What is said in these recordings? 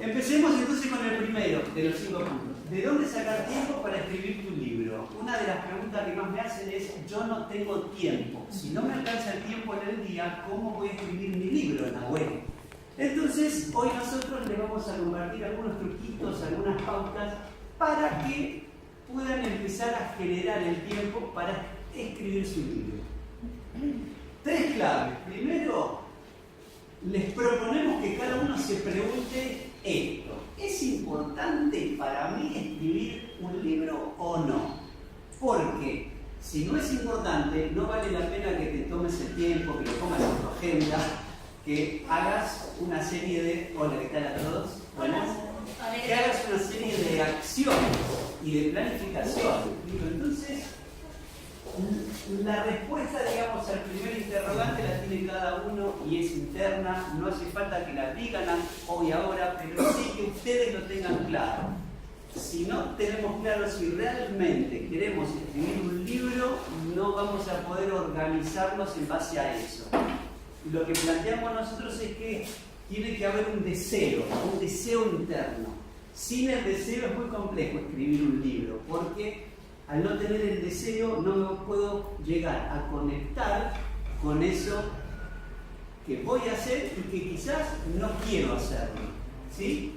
Empecemos entonces con el primero de los 5 puntos. ¿De dónde sacar tiempo para escribir tu libro? Una de las preguntas que más me hacen es: yo no tengo tiempo. Si no me alcanza el tiempo en el día, ¿cómo voy a escribir mi libro, Nahuel? Entonces, hoy nosotros les vamos a compartir algunos truquitos, algunas pautas para que puedan empezar a generar el tiempo para escribir su libro. 3 claves. Primero, les proponemos que cada uno se pregunte esto: ¿es importante para mí escribir un libro o no? Porque si no es importante, no vale la pena que te tomes el tiempo, que lo pongas en tu agenda, que hagas una serie de... Hola, ¿qué tal a todos? Buenas. Que hagas una serie de acciones y de planificación. Entonces, la respuesta, digamos, al primer interrogante la tiene cada uno y es interna. No hace falta que la digan hoy ahora, pero sí que ustedes lo tengan claro. Si no tenemos claro si realmente queremos escribir un libro, no vamos a poder organizarnos en base a eso. Lo que planteamos nosotros es que tiene que haber un deseo interno. Sin el deseo es muy complejo escribir un libro, porque al no tener el deseo no puedo llegar a conectar con eso que voy a hacer y que quizás no quiero hacerlo. ¿Sí?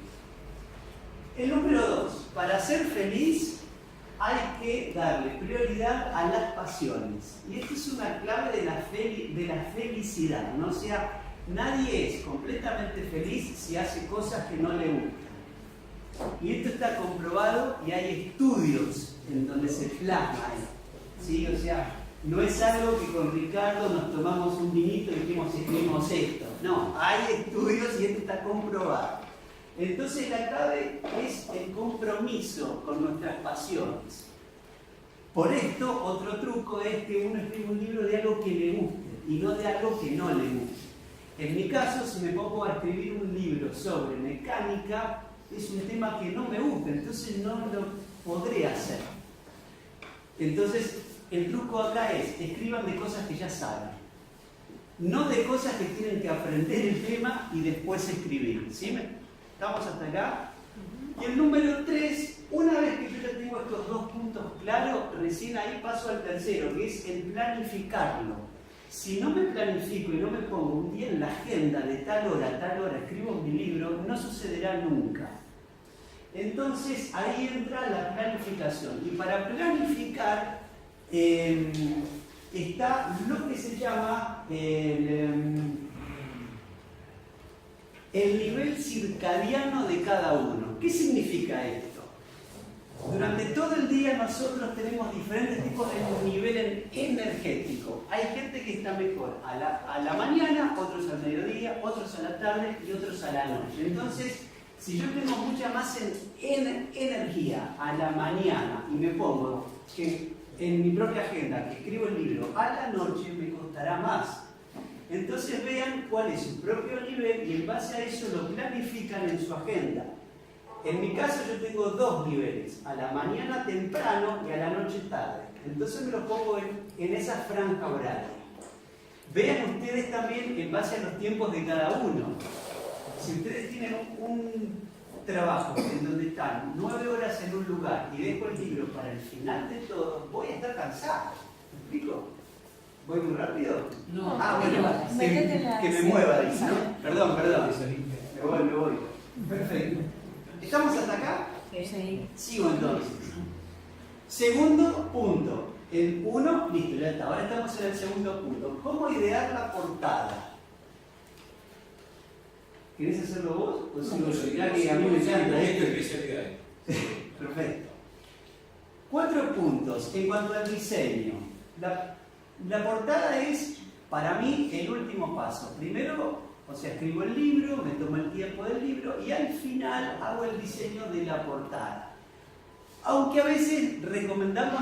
El número 2, para ser feliz hay que darle prioridad a las pasiones. Y esta es una clave de la felicidad, ¿no? O sea, nadie es completamente feliz si hace cosas que no le gustan. Y esto está comprobado y hay estudios en donde se plasma esto, ¿sí? O sea, no es algo que con Ricardo nos tomamos un vinito y escribimos esto. No, hay estudios y esto está comprobado. Entonces la clave es el compromiso con nuestras pasiones. Por esto, otro truco es que uno escribe un libro de algo que le guste y no de algo que no le guste. En mi caso, si me pongo a escribir un libro sobre mecánica, es un tema que no me gusta, entonces no lo podré hacer. Entonces, el truco acá es: escriban de cosas que ya saben, no de cosas que tienen que aprender el tema y después escribir. ¿Sí? ¿Estamos hasta acá? Y el número 3, una vez que yo ya tengo estos 2 puntos claros, recién ahí paso al tercero, que es el planificarlo. Si no me planifico y no me pongo un día en la agenda de tal hora a tal hora escribo mi libro, no sucederá nunca. Entonces ahí entra la planificación. Y para planificar está lo que se llama el nivel circadiano de cada uno. ¿Qué significa esto? Durante todo el día nosotros tenemos diferentes tipos de nivel energético. Hay gente que está mejor a la mañana, otros al mediodía, otros a la tarde y otros a la noche. Entonces, si yo tengo mucha más energía a la mañana y me pongo en mi propia agenda que escribo el libro a la noche, me costará más. Entonces vean cuál es su propio nivel y en base a eso lo planifican en su agenda. En mi caso yo tengo 2 niveles, a la mañana temprano y a la noche tarde. Entonces me lo pongo en esa franja horaria. Vean ustedes también en base a los tiempos de cada uno. Si ustedes tienen un trabajo en donde están 9 horas en un lugar y dejo el libro para el final de todo, voy a estar cansado. ¿Me explico? ¿Voy muy rápido? No. Bueno, que me mueva, dice. Perdón. Me voy. Perfecto. ¿Estamos hasta acá? Sí. Sigo entonces. Segundo punto. El 1, listo, ya está. Ahora estamos en el segundo punto. ¿Cómo idear la portada? ¿Querés hacerlo vos? O sigo yo? Mirá que a mí me encanta esto. Perfecto. 4 puntos en cuanto al diseño. La portada es, para mí, el último paso. Primero, escribo el libro, me tomo el tiempo del libro y al final hago el diseño de la portada. Aunque a veces recomendamos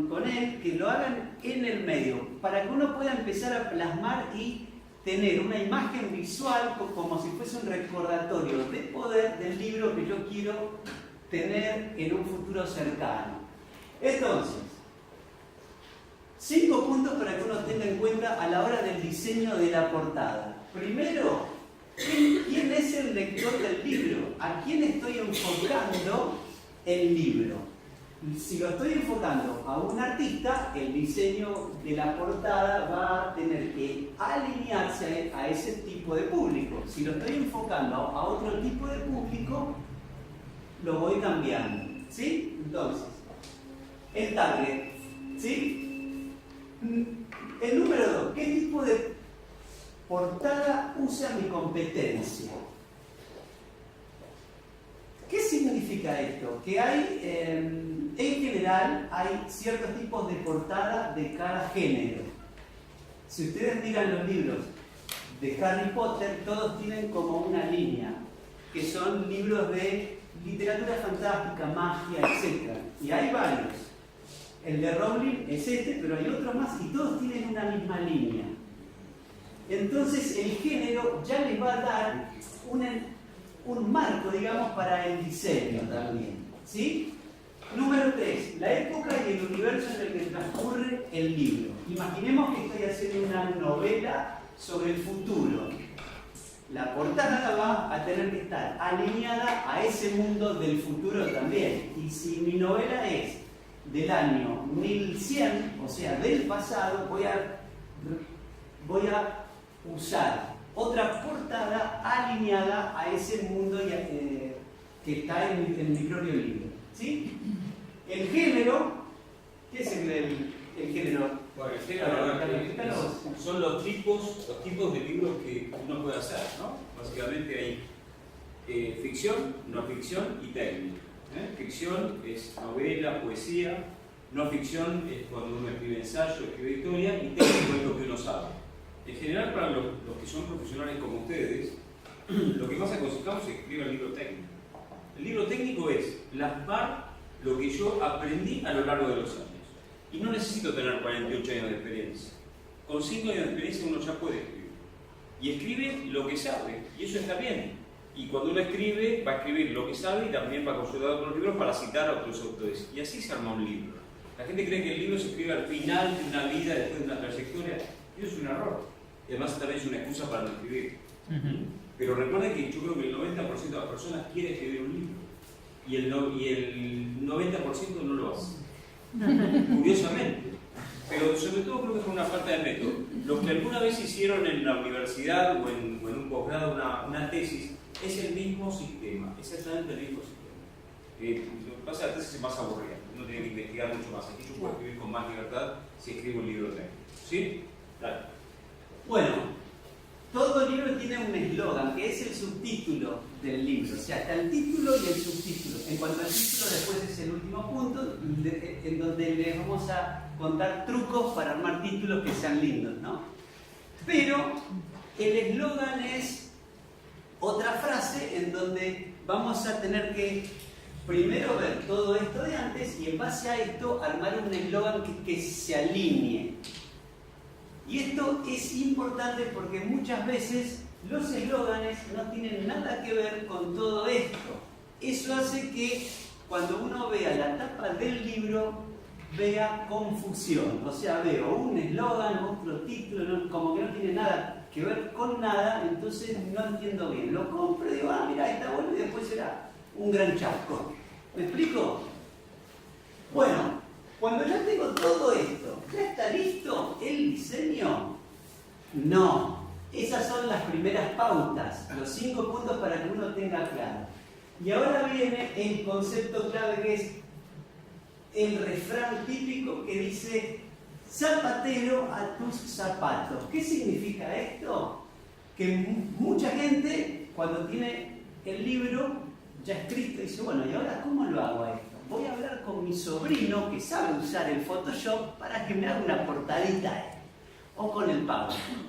con él que lo hagan en el medio, para que uno pueda empezar a plasmar y tener una imagen visual como si fuese un recordatorio de poder del libro que yo quiero tener en un futuro cercano. Entonces, 5 puntos para que uno tenga en cuenta a la hora del diseño de la portada. Primero, ¿Quién es el lector del libro? ¿A quién estoy enfocando el libro? Si lo estoy enfocando a un artista, el diseño de la portada va a tener que alinearse a ese tipo de público. Si lo estoy enfocando a otro tipo de público, lo voy cambiando. ¿Sí? Entonces, el target. ¿Sí? El número 2. ¿Qué tipo de portada usa mi competencia? ¿Qué significa esto? Que hay, en general, hay ciertos tipos de portada de cada género. Si ustedes miran los libros de Harry Potter, todos tienen como una línea, que son libros de literatura fantástica, magia, etc. Y hay varios. El de Rowling es este, pero hay otros más y todos tienen una misma línea. Entonces el género ya les va a dar un marco, digamos, para el diseño también. ¿Sí? Número 3. La época y el universo en el que transcurre el libro. Imaginemos que estoy haciendo una novela sobre el futuro. La portada va a tener que estar alineada a ese mundo del futuro también. Y si mi novela es del año 1100, o sea, del pasado, voy a usar otra portada alineada a ese mundo que está en mi propio libro. ¿Sí? El género, ¿qué es el género? Bueno, el género son los tipos de libros que uno puede hacer, ¿no? Básicamente hay ficción, no ficción y técnica. Ficción es novela, poesía, no ficción es cuando uno escribe ensayo, escribe historia, y técnico es lo que uno sabe. En general, para los que son profesionales como ustedes, lo que más aconsejamos es que escriban el libro técnico. El libro técnico es plasmar lo que yo aprendí a lo largo de los años. Y no necesito tener 48 años de experiencia. Con 5 años de experiencia uno ya puede escribir. Y escribe lo que sabe, y eso está bien. Y cuando uno escribe, va a escribir lo que sabe y también va a consultar otros libros para citar a otros autores. Y así se arma un libro. La gente cree que el libro se escribe al final de una vida, después de una trayectoria. Y eso es un error. Y además también es una excusa para no escribir. Pero recuerden que yo creo que el 90% de las personas quiere escribir un libro. Y el 90% no lo hace. Curiosamente. Pero sobre todo creo que es por una falta de método. Los que alguna vez hicieron en la universidad o en un posgrado una tesis, es el mismo sistema, exactamente el mismo sistema. Lo que pasa es que la tesis es más aburrida, uno tiene que investigar mucho más. Aquí yo puedo escribir con más libertad si escribo un libro técnico. ¿Sí? Dale. Bueno, todo libro tiene un eslogan que es el subtítulo del libro. O sea, está el título y el subtítulo. En cuanto al título, después es el último punto en donde les vamos a contar trucos para armar títulos que sean lindos, ¿no? Pero el eslogan es otra frase en donde vamos a tener que primero ver todo esto de antes y en base a esto armar un eslogan que se alinee. Y esto es importante porque muchas veces los eslóganes no tienen nada que ver con todo esto. Eso hace que cuando uno vea la tapa del libro vea confusión. O sea, veo un eslogan, otro título, como que no tiene nada que ver con nada, entonces no entiendo bien. Lo compro y digo, mira, está bueno, y después será un gran chasco. ¿Me explico? Bueno, cuando ya tengo todo esto, ¿ya está listo el diseño? No. Esas son las primeras pautas, los 5 puntos para que uno tenga claro. Y ahora viene el concepto clave que es el refrán típico que dice: zapatero a tus zapatos. ¿Qué significa esto? Que mucha gente, cuando tiene el libro ya escrito, dice, bueno, ¿y ahora cómo lo hago a esto? Voy a hablar con mi sobrino que sabe usar el Photoshop para que me haga una portadita o con el PowerPoint.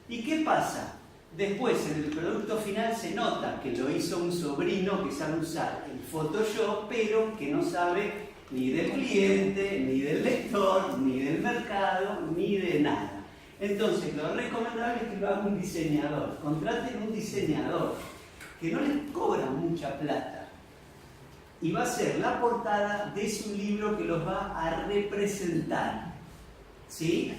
¿Y qué pasa? Después en el producto final se nota que lo hizo un sobrino que sabe usar el Photoshop, pero que no sabe ni del cliente, ni del lector, ni del mercado, ni de nada. Entonces, lo recomendable es que lo haga un diseñador. Contraten un diseñador que no les cobra mucha plata y va a ser la portada de su libro que los va a representar. ¿Sí?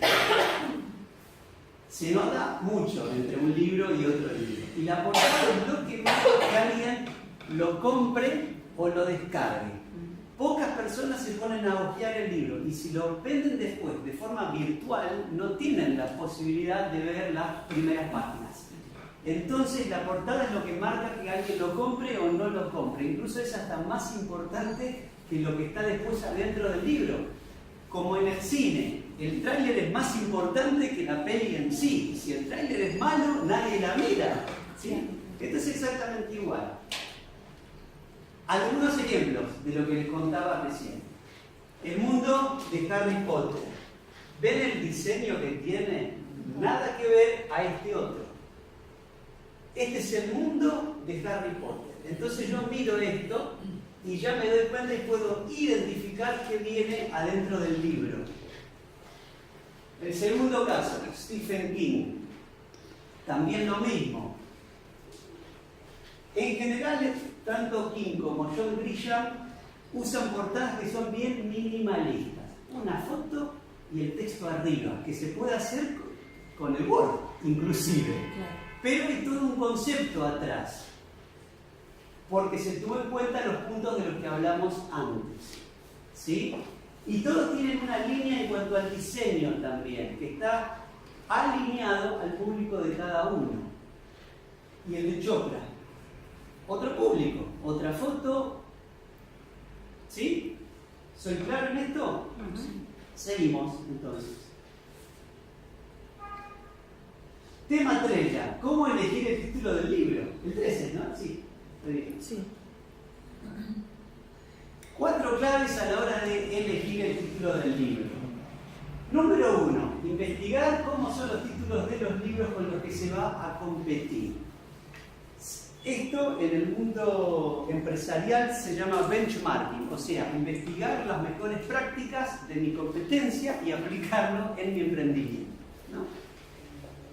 Se nota mucho entre un libro y otro libro. Y la portada es lo que busca que alguien lo compre o lo descargue. Pocas personas se ponen a hojear el libro y si lo venden después de forma virtual no tienen la posibilidad de ver las primeras páginas. Entonces la portada es lo que marca que alguien lo compre o no lo compre. Incluso es hasta más importante que lo que está después adentro del libro. Como en el cine, el tráiler es más importante que la peli en sí. Y si el tráiler es malo, nadie la mira. ¿Sí? Esto es exactamente igual. Algunos ejemplos de lo que les contaba recién. El mundo de Harry Potter. ¿Ven el diseño que tiene? Nada que ver a este otro. Este es el mundo de Harry Potter. Entonces yo miro esto y ya me doy cuenta y puedo identificar qué viene adentro del libro. El segundo caso, Stephen King. También lo mismo. En general, tanto King como John Grisham usan portadas que son bien minimalistas. Una foto y el texto arriba, que se puede hacer con el Word, inclusive. Pero hay todo un concepto atrás, porque se tuvo en cuenta los puntos de los que hablamos antes. ¿Sí? Y todos tienen una línea en cuanto al diseño también, que está alineado al público de cada uno. Y el de Chopra, otro público, otra foto. ¿Sí? ¿Soy claro en esto? Seguimos entonces. Tema 3 ya. ¿Cómo elegir el título del libro? El 13, ¿no? Sí. Sí. 4 claves a la hora de elegir el título del libro. Número 1. Investigar cómo son los títulos de los libros con los que se va a competir. Esto en el mundo empresarial se llama benchmarking, o sea, investigar las mejores prácticas de mi competencia y aplicarlo en mi emprendimiento, ¿no?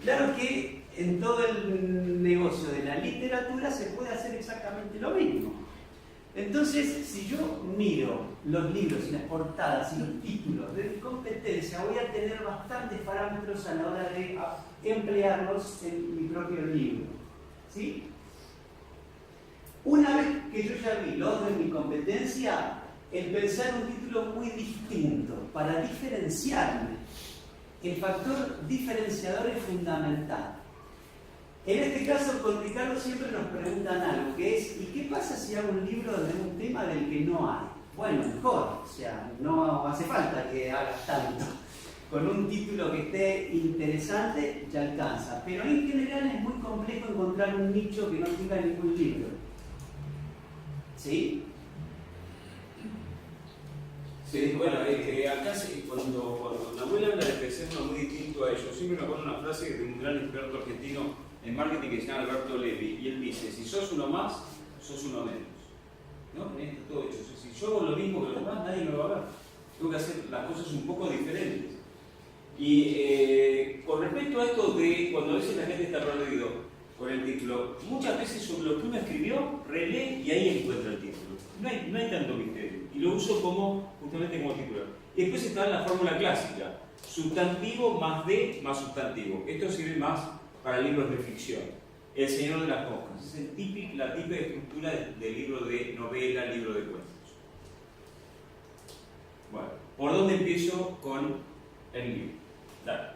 Claro que en todo el negocio de la literatura se puede hacer exactamente lo mismo. Entonces, si yo miro los libros y las portadas y los títulos de mi competencia, voy a tener bastantes parámetros a la hora de emplearlos en mi propio libro. ¿Sí? Una vez que yo ya vi los de mi competencia, el pensar un título muy distinto para diferenciarme. El factor diferenciador es fundamental. En este caso, con Ricardo siempre nos preguntan algo, que es, ¿y qué pasa si hago un libro de un tema del que no hay? Bueno, mejor, o sea, no hace falta que hagas tanto. Con un título que esté interesante, ya alcanza. Pero en general es muy complejo encontrar un nicho que no tenga ningún libro. ¿Sí? Sí, bueno, acá cuando Nahuel habla de crecer no es muy distinto a ello. Siempre me acuerdo una frase de un gran experto argentino en marketing que se llama Alberto Levi, y él dice, si sos uno más, sos uno menos. ¿No? Esto es todo hecho. O sea, si yo hago lo mismo que los demás, nadie me va a ver. Tengo que hacer las cosas un poco diferentes. Y con respecto a esto de cuando a veces la gente está perdido con el título, muchas veces sobre lo que uno escribió, relee y ahí encuentra el título. No hay tanto misterio. Y lo uso justamente como titular. Y después está la fórmula clásica. Sustantivo más de más sustantivo. Esto sirve más para libros de ficción. El Señor de las Moscas. Es la típica estructura de libro de novela, libro de cuentos. Bueno, ¿por dónde empiezo con el libro? Dale.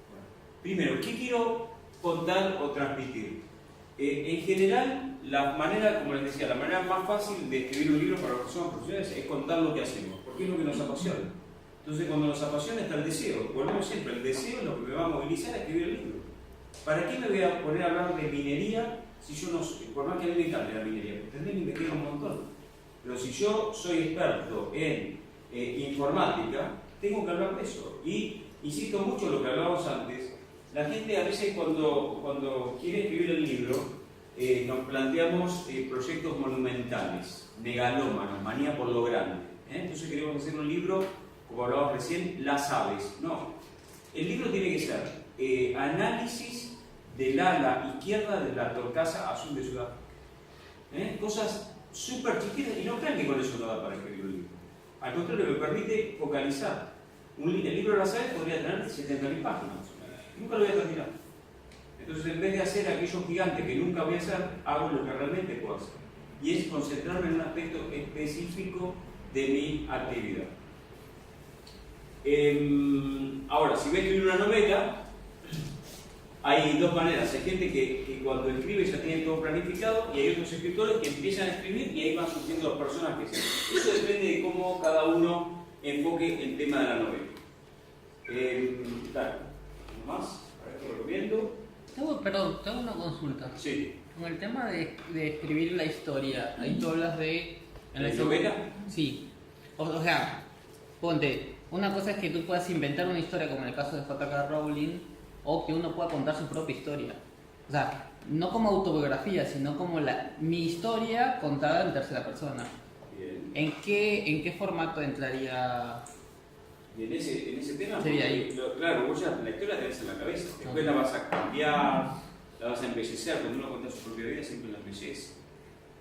Bueno, primero, ¿qué quiero contar o transmitir? En general, la manera, como les decía, la manera más fácil de escribir un libro para las personas profesionales es contar lo que hacemos, porque es lo que nos apasiona. Entonces, cuando nos apasiona está el deseo. Volvemos siempre, el deseo es lo que me va a movilizar a escribir el libro. ¿Para qué me voy a poner a hablar de minería si yo no soy? Por más que a mí me encante la minería, porque tendré que investigar un montón. Pero si yo soy experto en informática, tengo que hablar de eso. Y insisto mucho en lo que hablábamos antes. La gente a veces cuando quiere escribir el libro nos planteamos proyectos monumentales, megalómanos, manía por lo grande. Entonces queremos hacer un libro, como hablábamos recién, las aves. No, el libro tiene que ser análisis del ala izquierda de la torcaza azul de Sudáfrica. Cosas súper chiquitas y no crean que con eso no da para escribir un libro. Al contrario, me permite focalizar. El libro de las aves podría tener 70.000 páginas. nunca lo voy a terminar. Entonces, en vez de hacer aquello gigante que nunca voy a hacer, hago lo que realmente puedo hacer. Y es concentrarme en un aspecto específico de mi actividad. Ahora, si voy a escribir una novela, hay dos maneras. Hay gente que cuando escribe ya tiene todo planificado y hay otros escritores que empiezan a escribir y ahí van surgiendo los personajes. Eso depende de cómo cada uno enfoque el tema de la novela. Claro, ¿no más? Para esto lo recomiendo. Perdón, tengo una consulta. Sí. Con el tema de escribir la historia, ahí tú hablas de... ¿En la novela? Sí. O sea, ponte, una cosa es que tú puedas inventar una historia como en el caso de J.K. Rowling, o que uno pueda contar su propia historia. O sea, no como autobiografía, sino como mi historia contada en tercera persona. Bien. ¿En qué formato entraría? Y en ese tema, sería ahí. Claro, vos ya la historia la tenés en la cabeza, después la vas a cambiar, la vas a embellecer. Cuando uno cuenta su propia vida, siempre la embellece.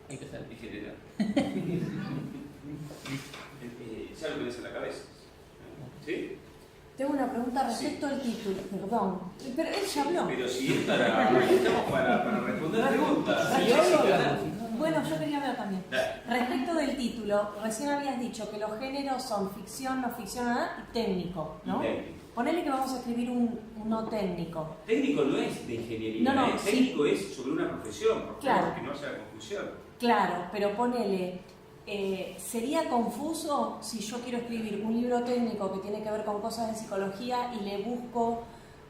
Hay que ser. En general. Ya lo tenés en la cabeza. ¿Sí? Tengo una pregunta respecto al título, perdón. Pero él ya habló. Pero si es estamos para responder preguntas. Sí, Jessica. Bueno, yo quería hablar también. Dale. Respecto del título, recién habías dicho que los géneros son ficción, no ficción, y técnico, ¿no? Técnico. Ponele que vamos a escribir un no técnico. Técnico no es de ingeniería, No, sí. técnico es sobre una profesión, por Claro. favor, que no haya confusión. Claro, pero ponele, ¿sería confuso si yo quiero escribir un libro técnico que tiene que ver con cosas de psicología y le busco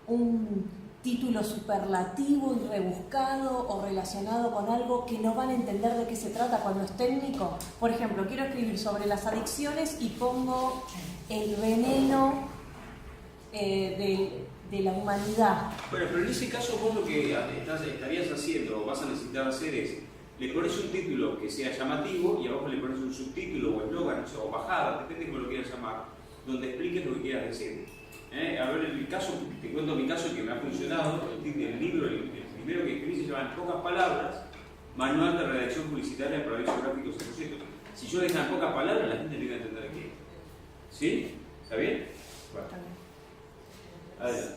un título superlativo y rebuscado o relacionado con algo que no van a entender de qué se trata cuando es técnico? Por ejemplo, quiero escribir sobre las adicciones y pongo el veneno de la humanidad. Bueno, pero en ese caso vos lo que estarías haciendo o vas a necesitar hacer es, le pones un título que sea llamativo y abajo le pones un subtítulo o eslogan o bajada, depende de cómo lo quieras llamar, donde expliques lo que quieras decir. A ver, el caso, te cuento mi caso que me ha funcionado, el libro, el primero que escribí se llama En pocas palabras, Manual de Redacción Publicitaria para Avisos Gráficos y Folletos. Si yo dejo en pocas palabras, la gente no iba a entender qué. ¿Sí? ¿Está bien? Bueno. Adelante.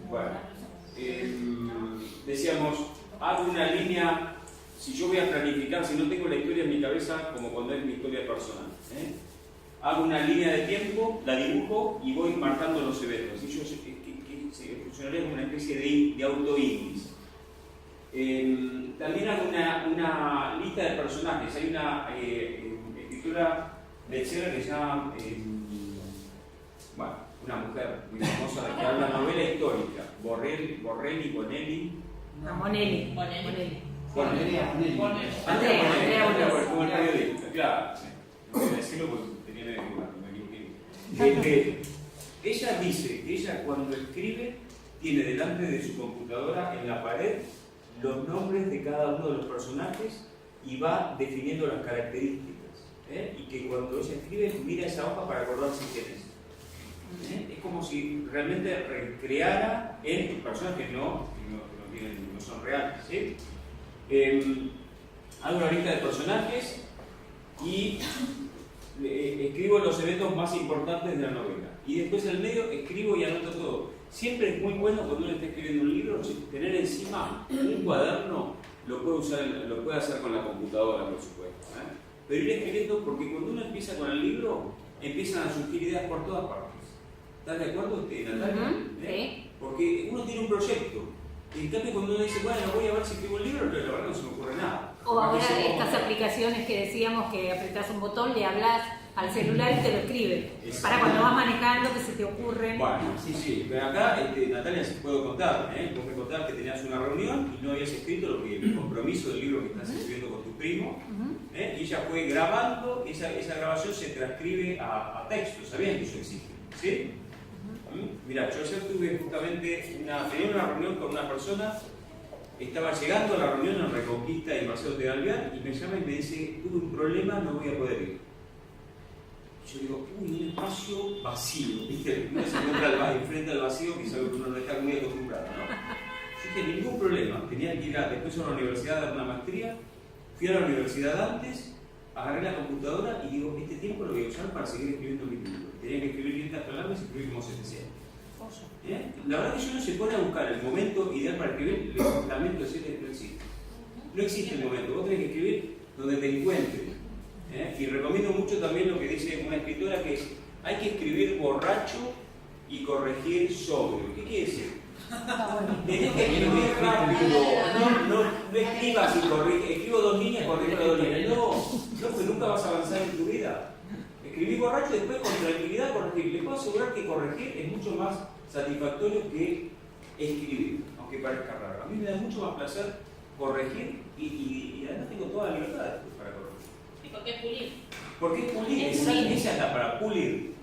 Bueno, decíamos, hago una línea, si yo voy a planificar, si no tengo la historia en mi cabeza, como cuando es mi historia personal, hago una línea de tiempo, la dibujo y voy marcando los eventos. Y yo que funcionaría como una especie de autoíndice. También hago una lista de personajes. Hay una escritora lechera que se llama, una mujer muy famosa que habla novela histórica, Borrelli, Bonelli. No, Bonelli. Bonelli. Andrea, como el periodista, claro. No voy a decirlo porque tenía que equivocar, me equivoqué. Ella dice que ella cuando escribe tiene delante de su computadora en la pared los nombres de cada uno de los personajes y va definiendo las características. Y que cuando ella escribe mira esa hoja para acordarse quién es. Es como si realmente recreara en personas que no son reales. ¿Sí? Hago una lista de personajes y escribo los eventos más importantes de la novela. Y después en el medio escribo y anoto todo. Siempre es muy bueno cuando uno está escribiendo un libro tener encima un cuaderno, lo puede hacer con la computadora, por supuesto. Pero ir escribiendo porque cuando uno empieza con el libro, empiezan a surgir ideas por todas partes. ¿Estás de acuerdo, Natalia? Sí. Porque uno tiene un proyecto. En cambio, cuando uno dice, bueno, voy a ver si escribo un libro, pero la verdad no se me ocurre nada. O ahora estas aplicaciones que decíamos que apretás un botón, le hablas al celular y te lo escribe. Para cuando vas manejando, que se te ocurre. Bueno, sí. Pero acá, Natalia, se puedo contar. Vos me contabas que tenías una reunión y no habías escrito el compromiso del libro que estás escribiendo con tu primo. Y ella fue grabando, esa grabación se transcribe a texto. ¿Sabían que eso existe? ¿Sí? Mira, yo ayer tuve justamente tenía una reunión con una persona, estaba llegando a la reunión en Reconquista y Marcelo de Galvián y me llama y me dice, tuve un problema, no voy a poder ir. Yo digo, un espacio vacío, ¿viste? Uno se encuentra enfrente al vacío, que es algo que uno no está muy acostumbrado, ¿no? Yo dije, ningún problema, tenía que ir después a la universidad a dar una maestría, fui a la universidad antes, agarré la computadora y digo, este tiempo lo voy a usar para seguir escribiendo mi libro. Tenía que escribir 500 palabras y escribimos 700. La verdad que si uno se pone a buscar el momento ideal para escribir, les lamento decirles que no existe. No existe el momento, vos tenés que escribir donde te encuentres. Y recomiendo mucho también lo que dice una escritora, que es: hay que escribir borracho y corregir sobrio. ¿Qué quiere decir? Tenés que escribir rápido, no escribas y corrige. Escribo 2 líneas, corrijo 2 líneas. No, pues nunca vas a avanzar en tu vida. Escribir borracho y después con tranquilidad corregir. Les puedo asegurar que corregir es mucho más satisfactorio que escribir, aunque parezca raro. A mí me da mucho más placer corregir y además tengo toda la libertad después para corregir. ¿Y por qué pulir? Porque es pulir, esa es la para pulir.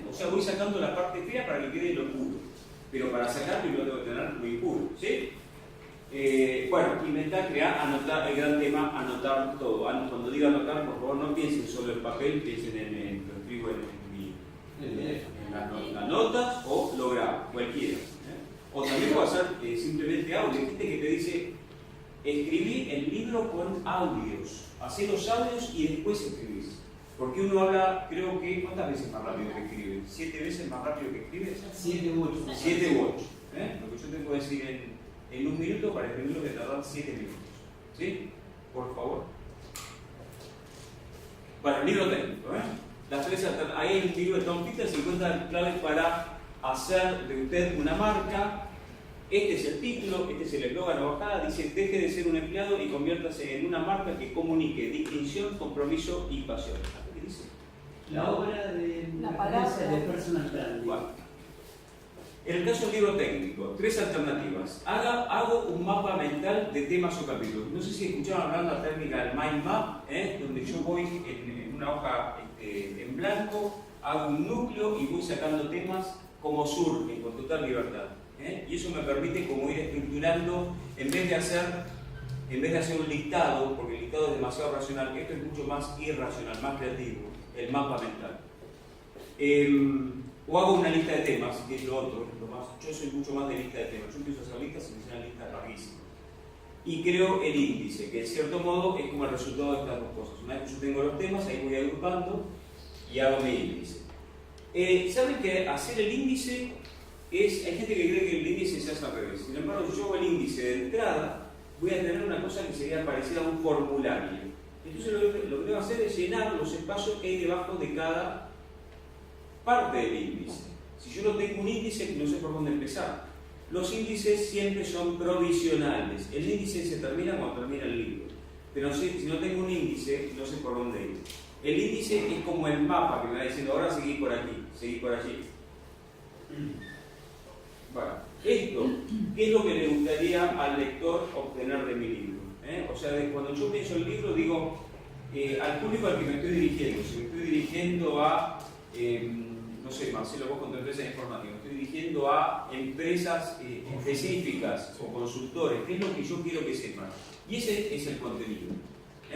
O sea, voy sacando la parte fea para que quede lo puro. Pero para sacarlo lo tengo que tener muy puro. ¿Sí? Bueno, inventar, crear, anotar, el gran tema, anotar todo. Cuando diga anotar, por favor, no piensen solo en papel, piensen en lo escribo en las notas o lo grabo, cualquiera. O también puedo hacer simplemente audio. Hay gente que te dice: escribí el libro con audios, hacé los audios y después escribís. Porque uno habla, creo que, ¿cuántas veces más rápido que escribe? ¿7 veces más rápido que escribe? 7 u 8. 7 u 8. Lo que yo te puedo decir en 1 minuto, para escribirlo te tardan 7 minutos. ¿Sí? Por favor. Bueno, libro técnico. Ahí hay un libro de Tom Peters, 50 claves para hacer de usted una marca. Este es el título, este es el eslogan o bajada. Dice: deje de ser un empleado y conviértase en una marca que comunique distinción, compromiso y pasión. ¿Qué dice? La obra de la palabra de personal branding. Bueno. En el caso del libro técnico, 3 alternativas. Hago un mapa mental de temas o capítulos. No sé si escucharon hablando de la técnica del mind map, donde yo voy en una hoja en blanco, hago un núcleo y voy sacando temas como surgen, con total libertad. Y eso me permite como ir estructurando, en vez de hacer un listado, porque el listado es demasiado racional, esto es mucho más irracional, más creativo, el mapa mental. O hago una lista de temas, que es lo otro, yo soy mucho más de lista de temas. Yo empiezo a hacer listas y me hacen listas larguísimas. Y creo el índice, que en cierto modo es como el resultado de estas dos cosas. Una vez que yo tengo los temas, ahí voy agrupando y hago mi índice. ¿Saben que hacer el índice hay gente que cree que el índice se hace al revés? Sin embargo, si yo hago el índice de entrada, voy a tener una cosa que sería parecida a un formulario. Entonces lo que tengo que hacer es llenar los espacios que hay debajo de cada parte del índice. Si yo no tengo un índice, no sé por dónde empezar. Los índices siempre son provisionales. El índice se termina cuando termina el libro. Pero si no tengo un índice, no sé por dónde ir. El índice es como el mapa que me va diciendo: ahora seguí por aquí, seguí por allí. Bueno, esto, ¿qué es lo que le gustaría al lector obtener de mi libro? O sea, cuando yo pienso el libro, digo, al público al que me estoy dirigiendo. Si me estoy dirigiendo a, no sé, Marcelo, vos con tu empresa informativa, me estoy dirigiendo a empresas específicas o consultores, ¿qué es lo que yo quiero que sepan? Y ese es el contenido.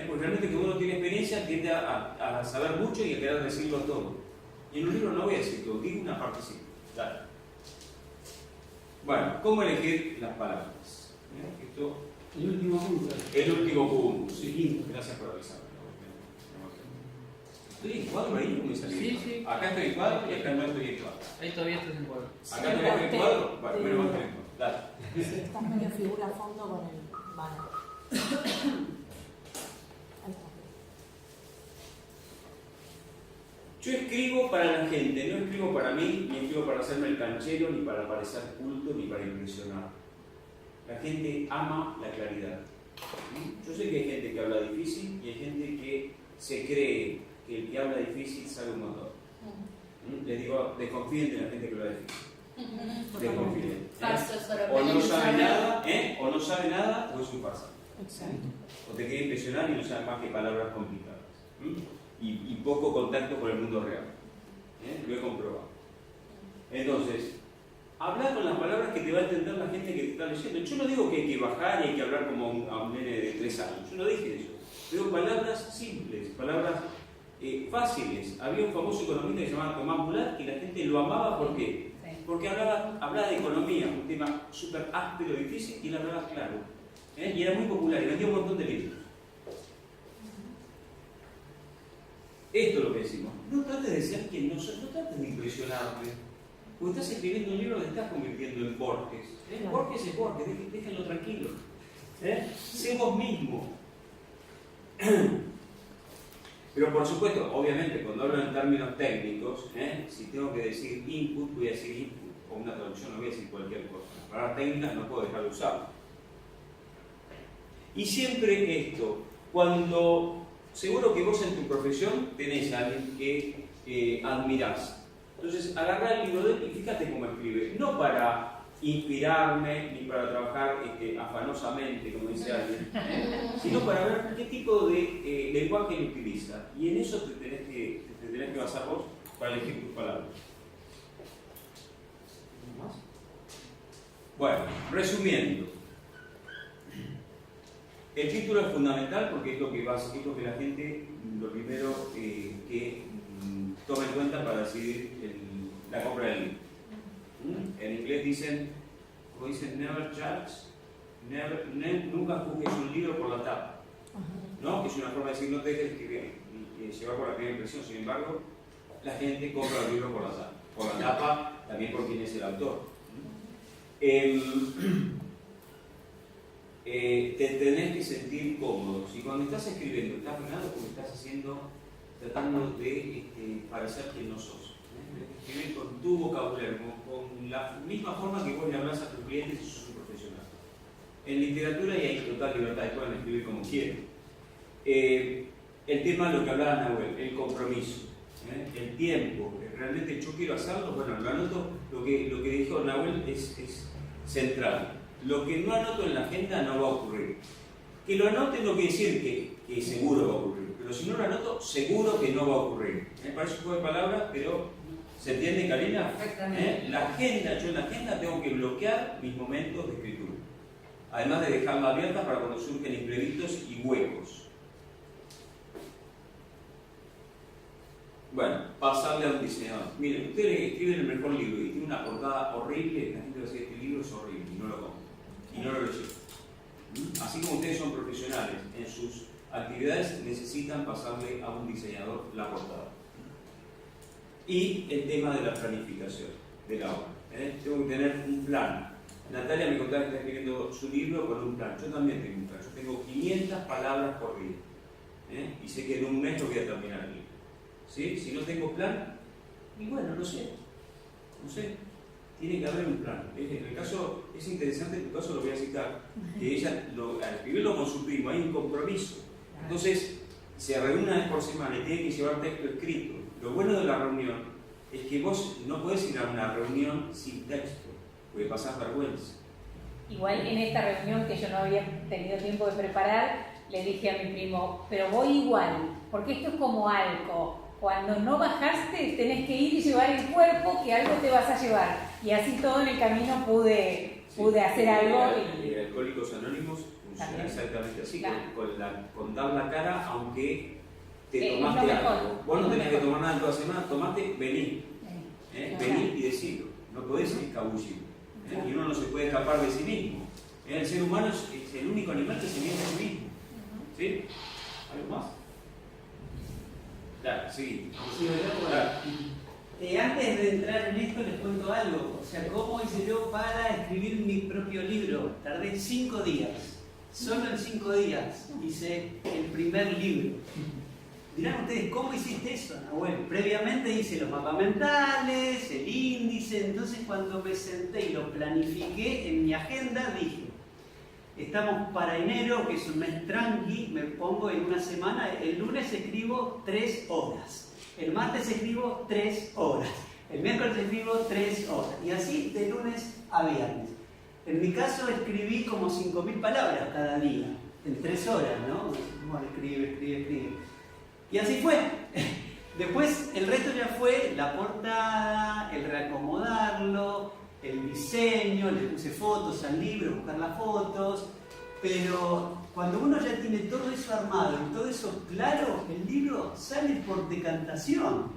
Porque realmente que uno tiene experiencia tiende a saber mucho y a querer decirlo todo. Y en un libro no voy a decir todo, digo una partecita. Dale. Bueno, ¿cómo elegir las palabras? Esto, El último punto. el último punto. Sí. Gracias por avisarme. ¿Estoy en cuadro ahí o me salí? Sí, sí. Acá estoy en cuadro y acá no estoy en cuadro. Ahí todavía estás en cuadro. Acá no estoy en cuadro. Bueno, menos mal que estoy en cuadro. Dale. Sí, estás medio figura a fondo con el banner. Ahí está. Yo escribo para la gente, no escribo para mí, ni escribo para hacerme el canchero, ni para parecer culto, ni para impresionar. La gente ama la claridad. Yo sé que hay gente que habla difícil y hay gente que se cree que el que habla difícil sabe un montón. Les digo, desconfíen de la gente que habla difícil. Desconfíen. O no sabe nada, o no sabe nada, o es un farsante. Exacto. O te quiere impresionar y no sabe más que palabras complicadas. Y poco contacto con el mundo real. Lo he comprobado. Entonces, habla con las palabras que te va a entender la gente que te está leyendo. Yo no digo que hay que bajar y hay que hablar como a un nene de 3 años. Yo no dije eso. Digo palabras simples, palabras fáciles. Había un famoso economista que se llamaba Tomás Mulat y la gente lo amaba. ¿Por qué? Porque hablaba de economía, un tema súper áspero y difícil, y él hablaba claro. Y era muy popular y vendía un montón de libros. Esto es lo que decimos. No trates de ser quien no sos, no trates de impresionarte. Porque estás escribiendo un libro que te estás convirtiendo en Borges. Borges es Borges, déjenlo tranquilo. Sé vos mismo. Pero por supuesto, obviamente, cuando hablo en términos técnicos, si tengo que decir input, voy a decir input. O una traducción, no voy a decir cualquier cosa. Para las técnicas no puedo dejar de usarlo. Y siempre esto, cuando seguro que vos en tu profesión tenés a alguien que admirás. Entonces, agarrá el libro de él y fíjate cómo escribe. No para inspirarme ni para trabajar afanosamente, como dice alguien, sino para ver qué tipo de lenguaje él utiliza. Y en eso te tenés que basar vos para elegir tus palabras. ¿Más? Bueno, resumiendo. El título es fundamental porque es lo que la gente, lo primero que toma en cuenta para decidir la compra del libro. En inglés dicen, como dicen, never judge, nunca juzgues un libro por la tapa, ¿no? Que es una forma de decir, no te dejes llevar por la primera impresión. Sin embargo, la gente compra el libro por la tapa, también por quién es el autor. Te tenés que sentir cómodo. Si cuando estás escribiendo estás frenado, porque estás tratando de parecer quien no sos. Escribir con tu vocabulario, con la misma forma que vos le hablas a tus clientes si sos un profesional. En literatura hay total libertad, pueden escribir como quieren. El tema de lo que hablaba Nahuel, el compromiso, el tiempo. Realmente yo quiero hacerlo, bueno, lo anoto, lo que dijo Nahuel es central. Lo que no anoto en la agenda no va a ocurrir. Que lo anote no quiere decir que seguro va a ocurrir, pero si no lo anoto, seguro que no va a ocurrir. Me parece un juego de palabras, pero ¿se entiende, Karina? Perfectamente. Yo en la agenda tengo que bloquear mis momentos de escritura. Además de dejarla abierta para cuando surgen imprevistos y huecos. Bueno, pasarle a un diseñador. Miren, ustedes escriben el mejor libro y tiene una portada horrible, la gente va a decir, este libro es horrible y no lo compra. Y no lo leyó. Así como ustedes son profesionales en sus actividades, necesitan pasarle a un diseñador la portada. Y el tema de la planificación de la obra. Tengo que tener un plan. Natalia me contaba que está escribiendo su libro con un plan. Yo también tengo un plan. Yo tengo 500 palabras por día. Y sé que en un mes lo voy a terminar el libro. ¿Sí? Si no tengo plan, y bueno, no sé. Tiene que haber un plan. En el caso, es interesante, en tu caso lo voy a citar, que ella, al escribirlo con su primo, hay un compromiso. Entonces, se reúne una vez por semana y tiene que llevar texto escrito. Lo bueno de la reunión es que vos no podés ir a una reunión sin texto, porque pasás vergüenza. Igual en esta reunión que yo no había tenido tiempo de preparar, le dije a mi primo, pero voy igual, porque esto es como algo. Cuando no bajaste, tenés que ir y llevar el cuerpo, que algo te vas a llevar. Y así todo en el camino pude hacer algo. Alcohólicos Anónimos funciona también exactamente así, claro. con dar la cara, aunque te Es tomaste lo mejor. algo. Vos no tenés que tomar nada toda la semana, tomate, vení. Vení y decilo. No podés escabullir. Y uno no se puede escapar de sí mismo. El ser humano es el único animal que se miente a sí mismo. ¿Sí? ¿Algo más? Claro, sí. Antes de entrar en esto les cuento algo. O sea, ¿cómo hice yo para escribir mi propio libro? Tardé 5 días. Solo en 5 días hice el primer libro. Dirán ustedes, ¿cómo hiciste eso? Bueno, previamente hice los mapas mentales, el índice. Entonces cuando me senté y lo planifiqué en mi agenda, dije, estamos para enero, que es un mes tranqui, me pongo en una semana, el lunes escribo 3 horas, el martes escribo 3 horas, el miércoles escribo 3 horas, y así de lunes a viernes. En mi caso escribí como 5.000 palabras cada día, en 3 horas, ¿no? Bueno, escribe. Y así fue. Después el resto ya fue la portada, el reacomodarlo, el diseño, le puse fotos al libro, buscar las fotos, pero cuando uno ya tiene todo eso armado y todo eso claro, el libro sale por decantación,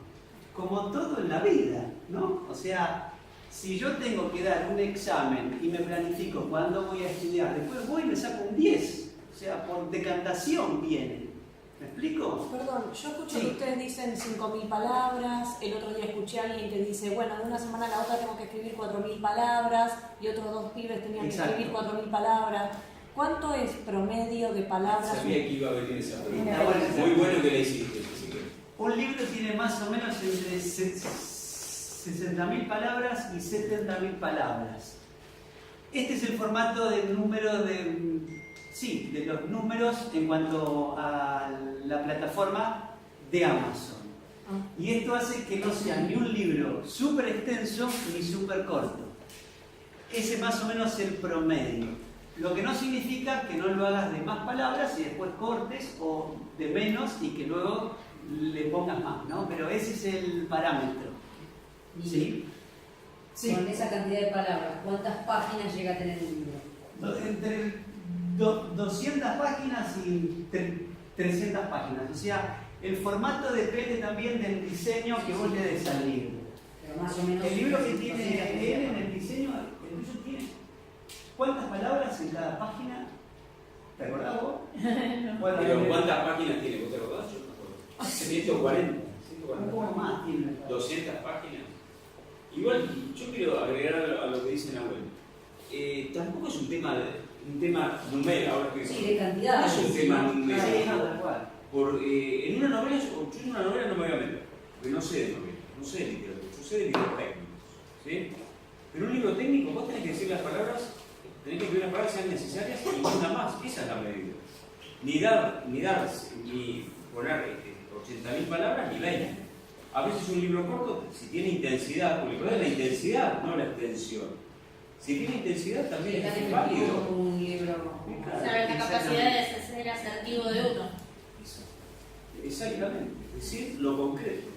como todo en la vida, ¿no? O sea, si yo tengo que dar un examen y me planifico cuándo voy a estudiar, después voy y me saco un 10, o sea, por decantación viene. ¿Me explico? Perdón, yo escucho Sí. que ustedes dicen 5.000 palabras, el otro día escuché a alguien que dice, bueno, de una semana a la otra tengo que escribir 4.000 palabras, y otros 2 pibes tenían Exacto. que escribir 4.000 palabras. ¿Cuánto es promedio de palabras? Sabía que iba a venir esa pregunta. Está bueno. Muy bueno que la hiciste. Así que- Un libro tiene más o menos entre 60.000 palabras y 70.000 palabras. Este es el formato del número de los números en cuanto a la plataforma de Amazon. Y esto hace que no sea ni un libro súper extenso ni súper corto. Ese más o menos es el promedio. Lo que no significa que no lo hagas de más palabras y después cortes, o de menos y que luego le pongas más, ¿no? Pero ese es el parámetro. ¿Sí? Sí. Con esa cantidad de palabras, ¿cuántas páginas llega a tener un libro? Entre 200 páginas y 300 páginas. O sea, el formato depende también del diseño que vos le des al libro. Pero más o menos. El libro que tiene él en el diseño, el tuyo tiene ¿cuántas palabras en cada página? ¿Te acordás vos? Bueno, Pero ¿cuántas páginas tiene? ¿Vos te acordás? Yo me acuerdo. 140. un 140. poco más tiene. 200 páginas. Igual, yo quiero agregar a lo que dice Nahuel. Tampoco es un tema numérico, ahora que Sí, de cantidad. no es un tema Sí, numérico. no, tal cual. En una novela, yo en una novela no me voy a meter, porque no sé de novela, no sé de literatura, yo sé de libros técnicos. ¿Sí? Pero un libro técnico, vos tenés que decir las palabras, tenés que escribir las palabras que sean necesarias y ninguna más. Esa es la medida. Ni poner 80.000 palabras ni 20. A veces un libro corto, si tiene intensidad, porque el problema es la intensidad, no la extensión. Si tiene intensidad también es válido. Un libro. Saber la capacidad de ser asertivo de uno. Exactamente, es decir, lo concreto.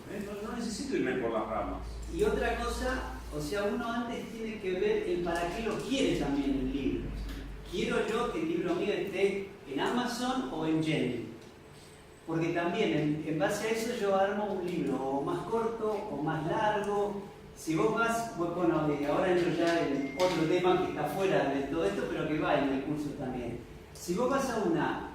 No necesito irme por las ramas. Y otra cosa, o sea, uno antes tiene que ver el para qué lo quiere también el libro. ¿Quiero yo que el libro mío esté en Amazon o en Jenny? Porque también en base a eso yo armo un libro o más corto o más largo. Si vos vas, bueno, ahora entro ya en otro tema que está fuera de todo esto, pero que va en el curso también. Si vos vas a una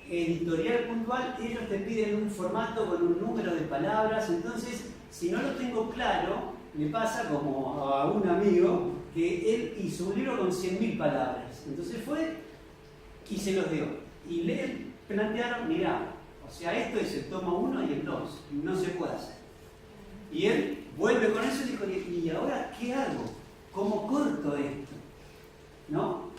editorial puntual, ellos te piden un formato con un número de palabras, entonces si no lo tengo claro, me pasa como a un amigo que él hizo un libro con 100.000 palabras, entonces fue y se los dio, y le plantearon, mirá, o sea, esto es el tomo 1 y el 2, no se puede hacer. Y él vuelve con eso y dijo, ¿y ahora qué hago? ¿Cómo corto esto? ¿No?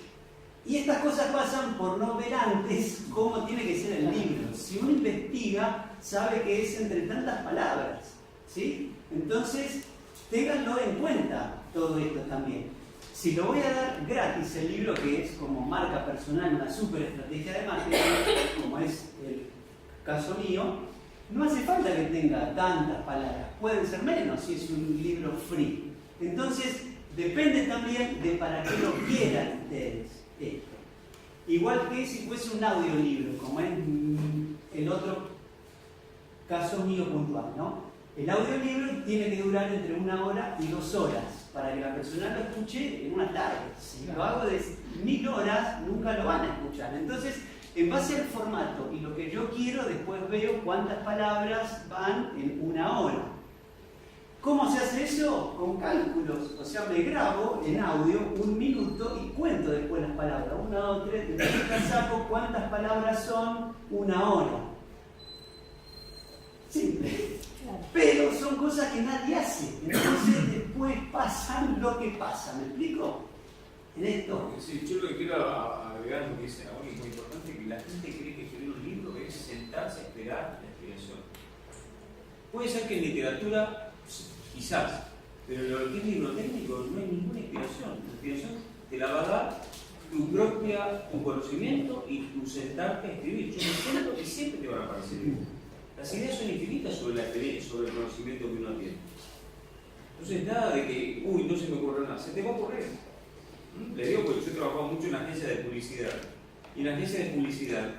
Y estas cosas pasan por no ver antes cómo tiene que ser el libro. Si uno investiga, sabe que es entre tantas palabras, ¿sí? Entonces, ténganlo en cuenta todo esto también. Si lo voy a dar gratis el libro, que es como marca personal, una super estrategia de marketing, como es el caso mío, no hace falta que tenga tantas palabras, pueden ser menos si es un libro free. Entonces, depende también de para qué lo quieran ustedes esto. Igual que si fuese un audiolibro, como es el otro caso mío puntual, ¿no? El audiolibro tiene que durar entre 1 hora y 2 horas para que la persona lo escuche en una tarde. Si lo hago de 1000 horas, nunca lo van a escuchar. Entonces, en base al formato y lo que yo quiero, después veo cuántas palabras van en 1 hora. ¿Cómo se hace eso? Con cálculos. O sea, me grabo en audio 1 minuto y cuento después las palabras. 1, 2, 3, entonces saco cuántas palabras son 1 hora. Simple. Pero son cosas que nadie hace. Entonces después pasan lo que pasa. ¿Me explico? En esto. Sí, yo lo que quiero agregar lo que dice ahora es muy importante, que la gente cree que escribir un libro es sentarse a esperar la explicación. Puede ser que en literatura, quizás, pero en lo que es libro técnico no hay ninguna explicación. La explicación te la va a dar tu conocimiento y tu sentarte a escribir. Yo me siento y siempre te van a aparecer libros. Las ideas son infinitas sobre la experiencia, sobre el conocimiento que uno tiene. Entonces, nada de que, no se me ocurre nada, se te va a ocurrir. Les digo porque yo he trabajado mucho en agencias de publicidad. Y en la agencia de publicidad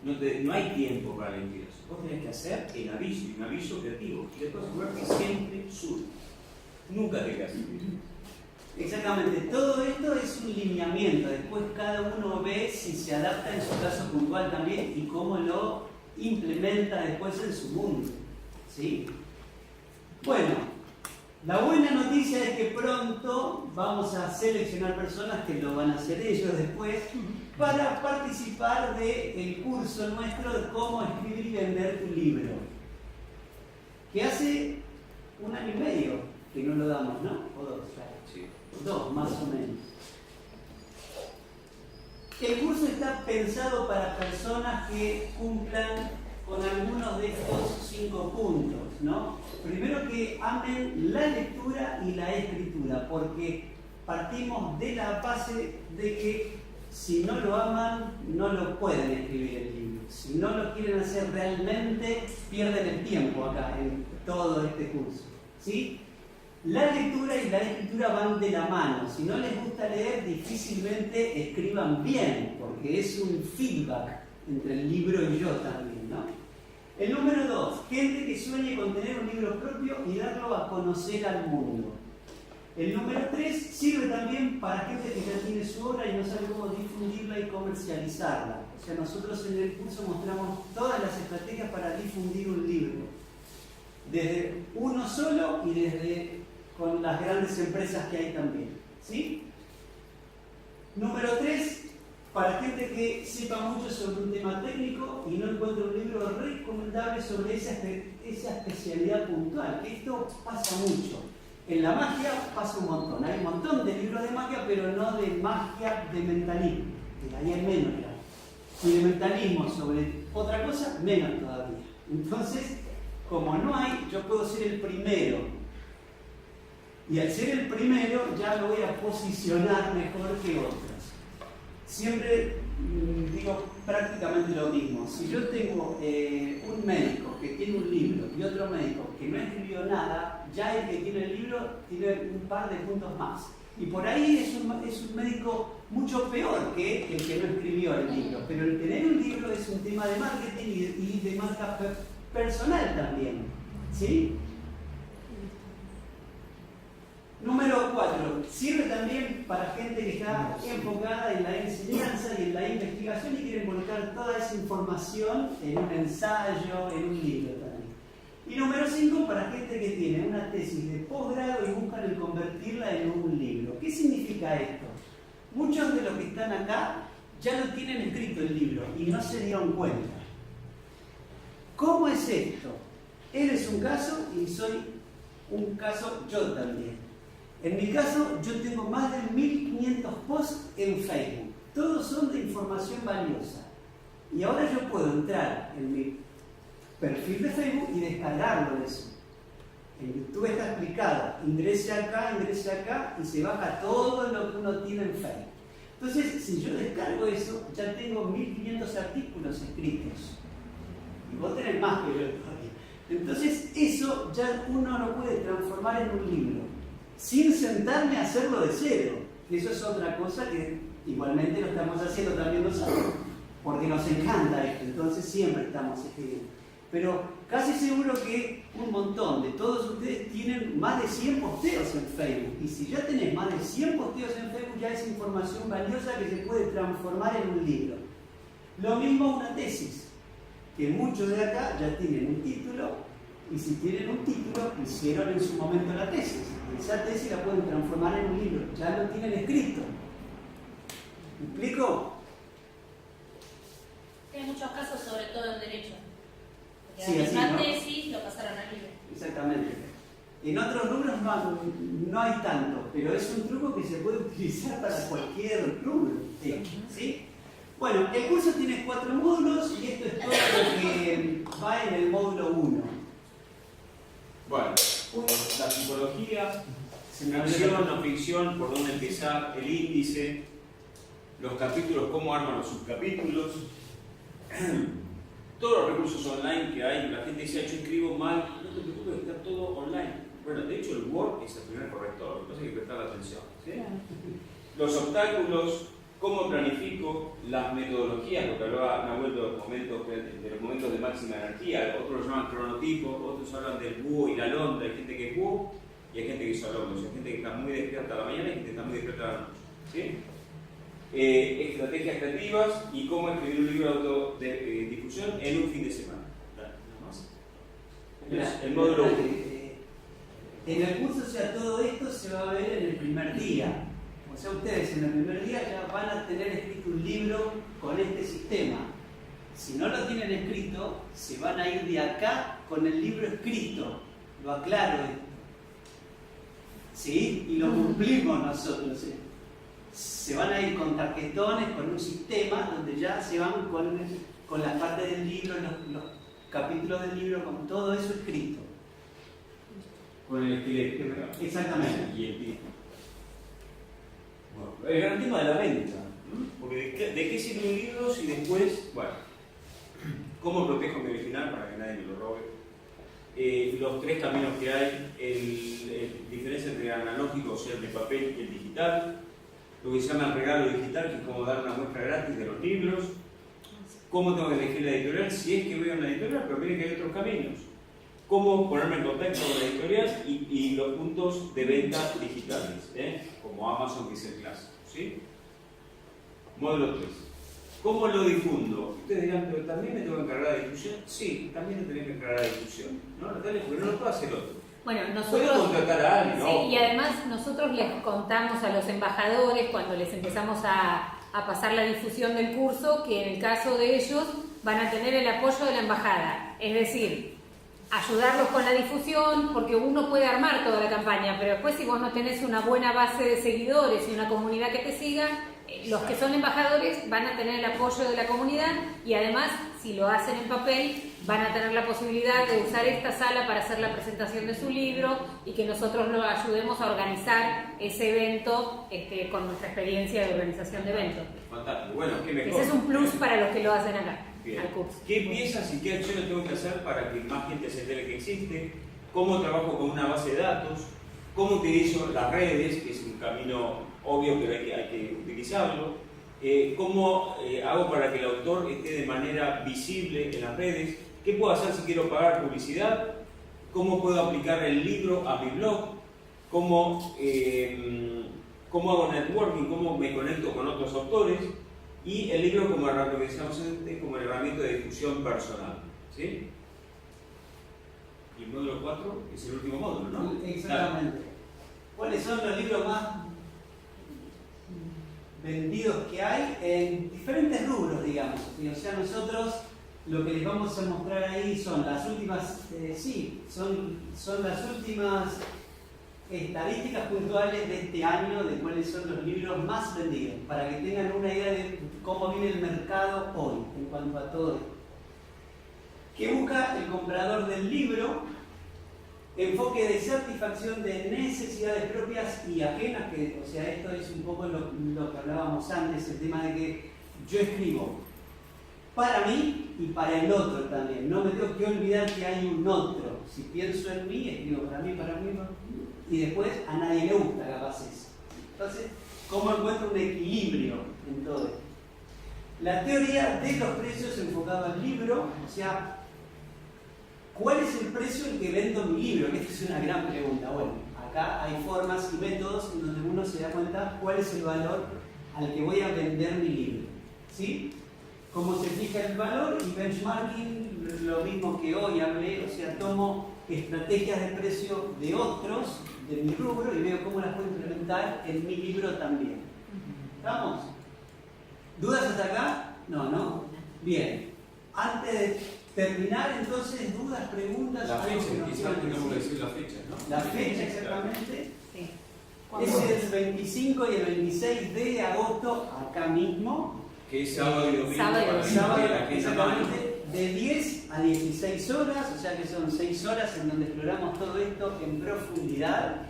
no hay tiempo para la inspiración. Vos tenés que hacer el aviso, y un aviso creativo. Y después jugar que siempre surge. Nunca te quedas. Exactamente, todo esto es un lineamiento. Después cada uno ve si se adapta en su caso puntual también y cómo lo implementa después en su mundo. ¿Sí? Bueno, la buena noticia es que pronto vamos a seleccionar personas que lo van a hacer ellos después para participar del curso nuestro de cómo escribir y vender tu libro. Que hace 1 año y medio que no lo damos, ¿no? O 2. Sí. 2, más o menos. El curso está pensado para personas que cumplan con algunos de estos 5 puntos, ¿no? Primero, que amen la lectura y la escritura, porque partimos de la base de que si no lo aman, no lo pueden escribir el libro. Si no lo quieren hacer realmente, pierden el tiempo acá en todo este curso, ¿sí? La lectura y la escritura van de la mano. Si no les gusta leer, difícilmente escriban bien, porque es un feedback entre el libro y yo también, ¿no? El número 2, gente que sueñe con tener un libro propio y darlo a conocer al mundo. El número 3, sirve también para gente que ya tiene su obra y no sabe cómo difundirla y comercializarla. O sea, nosotros en el curso mostramos todas las estrategias para difundir un libro. Desde uno solo y desde con las grandes empresas que hay también, ¿sí? Número 3, para gente que sepa mucho sobre un tema técnico y no encuentra un libro recomendable sobre esa especialidad puntual. Esto pasa mucho. En la magia pasa un montón. Hay un montón de libros de magia, pero no de magia de mentalismo. De ahí hay menos, claro. Y de mentalismo sobre otra cosa, menos todavía. Entonces, como no hay, yo puedo ser el primero. Y al ser el primero ya lo voy a posicionar mejor que otros. Siempre digo prácticamente lo mismo. Si yo tengo un médico que tiene un libro y otro médico que no escribió nada, ya el que tiene el libro tiene un par de puntos más. Y por ahí es un médico mucho peor que el que no escribió el libro. Pero el tener un libro es un tema de marketing y de marca personal también. ¿Sí? Número 4, sirve también para gente que está enfocada en la enseñanza y en la investigación y quiere volcar toda esa información en un ensayo, en un libro también. Y número 5, para gente que tiene una tesis de posgrado y buscan el convertirla en un libro. ¿Qué significa esto? Muchos de los que están acá ya lo tienen escrito el libro y no se dieron cuenta. ¿Cómo es esto? Eres un caso y soy un caso yo también. En mi caso, yo tengo más de 1500 posts en Facebook. Todos son de información valiosa. Y ahora yo puedo entrar en mi perfil de Facebook y descargarlo de eso. En YouTube está explicado. Ingrese acá y se baja todo lo que uno tiene en Facebook. Entonces, si yo descargo eso, ya tengo 1500 artículos escritos. Y vos tenés más que yo todavía. Entonces, eso ya uno lo puede transformar en un libro. Sin sentarme a hacerlo de cero. Eso es otra cosa que igualmente lo estamos haciendo también nosotros, porque nos encanta esto, entonces siempre estamos escribiendo. Pero casi seguro que un montón de todos ustedes tienen más de 100 posteos en Facebook, y si ya tenés más de 100 posteos en Facebook ya es información valiosa que se puede transformar en un libro. Lo mismo una tesis, que muchos de acá ya tienen un título, y si tienen un título, hicieron en su momento la tesis. Esa tesis la pueden transformar en un libro, ya lo tienen escrito. ¿Me explico? Hay muchos casos, sobre todo en derecho. Porque Sí, la así, misma ¿no? tesis lo pasaron al libro. Exactamente. En otros rubros no hay tanto, pero es un truco que se puede utilizar para cualquier rubro. ¿Sí? Bueno, el curso tiene 4 módulos y esto es todo lo que va en el módulo 1. Bueno, la psicología, Se me abrió ficción, no ficción, por dónde empezar, el índice, los capítulos, cómo arman los subcapítulos, todos los recursos online que hay. La gente dice, yo escribo mal, no te preocupes, está todo online. Bueno, de hecho el Word es el primer corrector, entonces hay que prestar atención. ¿Sí? Los obstáculos, cómo planifico, las metodologías, lo que hablaba Nahuel de los momentos de máxima energía, otros lo llaman cronotipos, otros hablan del búho y la alondra. Hay gente que es búho y hay gente que es alondra, hay gente que está muy despierta a la mañana y gente que está muy despierta a la noche. ¿Sí? estrategias creativas y cómo escribir un libro de autodifusión en un fin de semana. Nada más. El módulo 1. En el curso, o sea, todo esto se va a ver en el primer día. O sea, ustedes en el primer día ya van a tener escrito un libro con este sistema. Si no lo tienen escrito, se van a ir de acá con el libro escrito. Lo aclaro esto. ¿Sí? Y lo cumplimos nosotros. ¿Sí? Se van a ir con tarjetones, con un sistema donde ya se van con la parte del libro, los capítulos del libro, con todo eso escrito. Con el esqueleto. Exactamente. Y el título. Bueno, el gran tema de la venta. ¿No? Porque ¿de qué sirve un libro si después, bueno, cómo protejo mi original para que nadie me lo robe? Los tres caminos que hay, diferencia entre el analógico, o sea, el de papel y el digital, lo que se llama el regalo digital, que es como dar una muestra gratis de los libros, cómo tengo que elegir la editorial, si es que voy a una editorial, pero miren que hay otros caminos, cómo ponerme en contacto con la editorial y los puntos de venta digitales, como Amazon, que es el clásico, ¿sí? Módulo 3. ¿Cómo lo difundo? Ustedes dirán, pero también me tengo que encargar de difusión. Sí, también me tengo que encargar de difusión, ¿no? Porque no lo puede hacer otro. Bueno, Puedo nosotros, contratar a alguien, ¿no? sí, y además nosotros les contamos a los embajadores cuando les empezamos a pasar la difusión del curso que en el caso de ellos van a tener el apoyo de la embajada, es decir, ayudarlos con la difusión, porque uno puede armar toda la campaña, pero después si vos no tenés una buena base de seguidores y una comunidad que te siga, los que son embajadores van a tener el apoyo de la comunidad y además, si lo hacen en papel, van a tener la posibilidad de usar esta sala para hacer la presentación de su libro y que nosotros lo ayudemos a organizar ese evento con nuestra experiencia de organización de eventos. Fantástico. Bueno, ¿qué mejor? Ese es un plus para los que lo hacen acá, Bien. al curso. ¿Qué piezas y qué acciones tengo que hacer para que más gente se entere que existe? ¿Cómo trabajo con una base de datos? ¿Cómo utilizo las redes? Que es un camino obvio, pero hay que utilizarlo. ¿Cómo hago para que el autor esté de manera visible en las redes? ¿Qué puedo hacer si quiero pagar publicidad? ¿Cómo puedo aplicar el libro a mi blog? ¿Cómo hago networking? ¿Cómo me conecto con otros autores? Y el libro como herramienta de difusión personal. ¿Sí? Y el módulo 4 es el último módulo, ¿no? Exactamente. ¿Cuáles son los libros más vendidos que hay en diferentes rubros, digamos? O sea, nosotros lo que les vamos a mostrar ahí son las últimas, son las últimas estadísticas puntuales de este año de cuáles son los libros más vendidos, para que tengan una idea de cómo viene el mercado hoy en cuanto a todo esto. ¿Qué busca el comprador del libro? Enfoque de satisfacción de necesidades propias y ajenas, que, o sea, esto es un poco lo que hablábamos antes, el tema de que yo escribo para mí y para el otro también. No me tengo que olvidar que hay un otro. Si pienso en mí, escribo para mí, y después a nadie le gusta capaz eso. Entonces, ¿cómo encuentro un equilibrio en todo esto? La teoría de los precios enfocado al libro, o sea, ¿cuál es el precio en que vendo mi libro? Esta es una gran pregunta. Bueno, acá hay formas y métodos en donde uno se da cuenta cuál es el valor al que voy a vender mi libro. ¿Sí? ¿Cómo se fija el valor? Y benchmarking, lo mismo que hoy hablé, o sea, tomo estrategias de precio de otros, de mi rubro, y veo cómo las puedo implementar en mi libro también. ¿Estamos? ¿Dudas hasta acá? No. Bien. Antes de terminar, entonces, dudas, preguntas. La fecha, quizás tengamos que decir la fecha, ¿no? La fecha, exactamente. Sí. Es el 25 y el 26 de agosto, acá mismo. Que es sábado y domingo. Sábado, para la agenda mano. exactamente, de 10 a 16 horas, o sea que son 6 horas en donde exploramos todo esto en profundidad.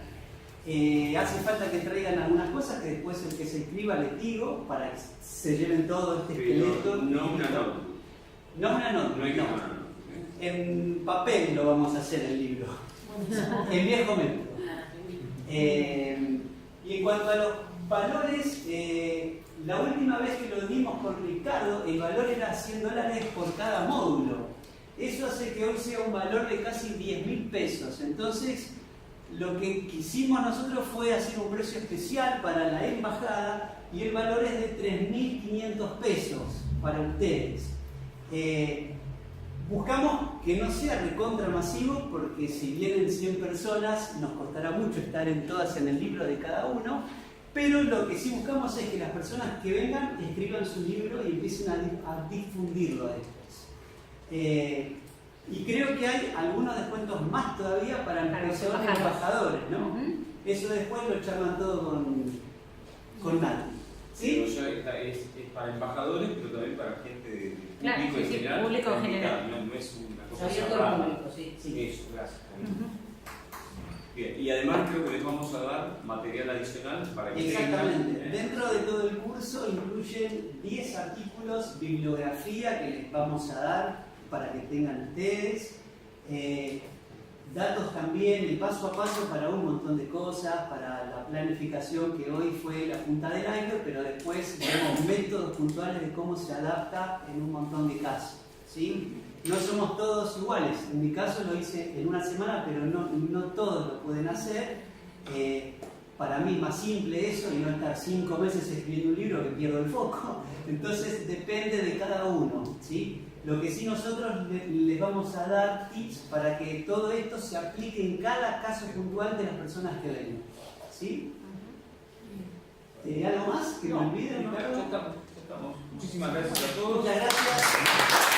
Hace falta que traigan algunas cosas que después el que se inscriba les digo para que se lleven todo este esqueleto. No una nota. No es una nota. No hay que tomar una nota. En papel lo vamos a hacer el libro. En viejo método. Y en cuanto a los valores, la última vez que lo dimos con Ricardo, el valor era $100 por cada módulo. Eso hace que hoy sea un valor de casi 10.000 pesos. Entonces, lo que quisimos nosotros fue hacer un precio especial para la embajada y el valor es de 3.500 pesos para ustedes. Buscamos que no sea recontra masivo porque si vienen 100 personas nos costará mucho estar en todas en el libro de cada uno, pero lo que sí buscamos es que las personas que vengan escriban su libro y empiecen a difundirlo después. Y creo que hay algunos descuentos más todavía para empresarios y embajadores, ¿no? Eso después lo charlan todo con Nati. ¿Sí? Pero ya es para embajadores, pero también para gente de Claro, público en sí, general. público en La general. mitad, no es una cosa Abierto al cerrada. público, sí. Eso, gracias. Bien, y además creo que les vamos a dar material adicional para que Exactamente. tengan, Dentro de todo el curso incluyen 10 artículos, bibliografía que les vamos a dar para que tengan ustedes, datos también, el paso a paso para un montón de cosas, para la planificación que hoy fue la punta del iceberg, pero después vemos métodos puntuales de cómo se adapta en un montón de casos, ¿sí? No somos todos iguales, en mi caso lo hice en una semana, pero no todos lo pueden hacer. Para mí es más simple eso y no estar 5 meses escribiendo un libro que pierdo el foco. Entonces depende de cada uno, ¿sí? Lo que sí nosotros les vamos a dar tips para que todo esto se aplique en cada caso puntual de las personas que vengan, ¿sí? ¿Algo más que me olvide? No, ya estamos. Muchísimas gracias a todos. Muchas gracias.